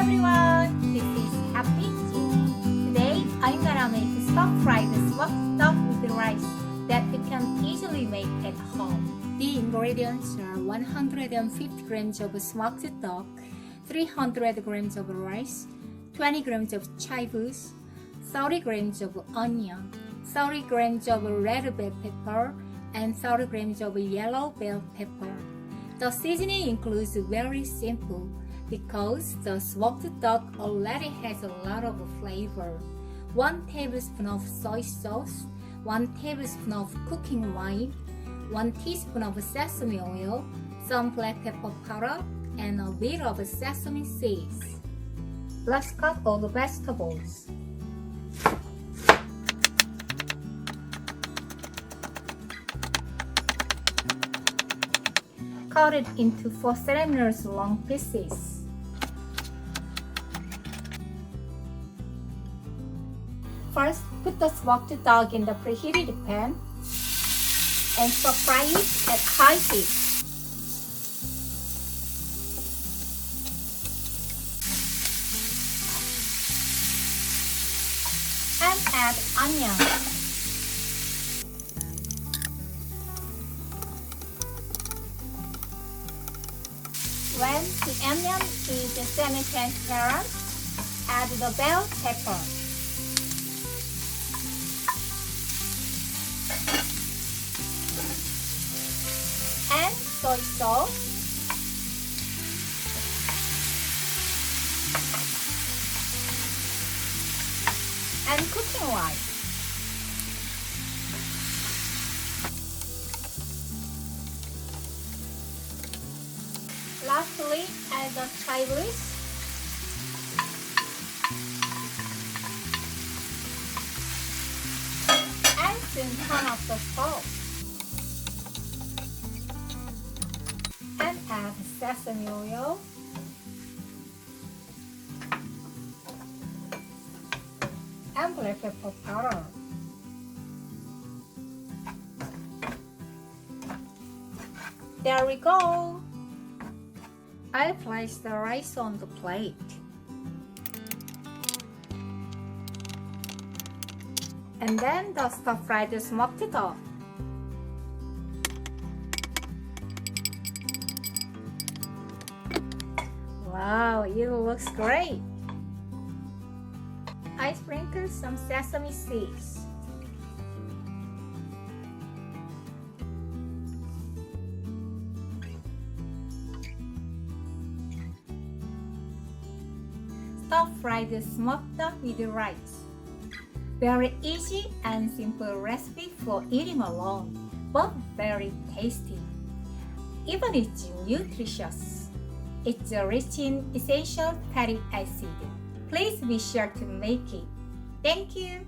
everyone, this is Happy Jin. Today I'm gonna make stir-fried smoked duck with rice that you can easily make at home. The ingredients are 150 grams of smoked duck, 300 grams of rice, 20 grams of chives, 30 grams of onion, 30 grams of red bell pepper, and 30 grams of yellow bell pepper. The seasoning includes very simple because the smoked duck already has a lot of flavor. 1 tablespoon of soy sauce, 1 tablespoon of cooking wine, 1 teaspoon of sesame oil, some black pepper powder, and a bit of sesame seeds. Let's cut all the vegetables. Cut it into 4 centimeters long pieces. First, put the smoked duck in the preheated pan and stir-fry it at high heat. And add onion. When the onion is semi-transparent, add the bell pepper. And soy sauce. And cooking rice. Lastly, add the chives. And soon turn off the stove. And add sesame oil. And black pepper powder. There we go! I'll place the rice on the plate. And then the stir-fried smoked duck. Wow, it looks great! I sprinkled some sesame seeds. Stir-fried smoked duck with rice. Very easy and simple recipe for eating alone, but very tasty. Even it's nutritious. It's rich in essential fatty acid. Please be sure to make it. Thank you.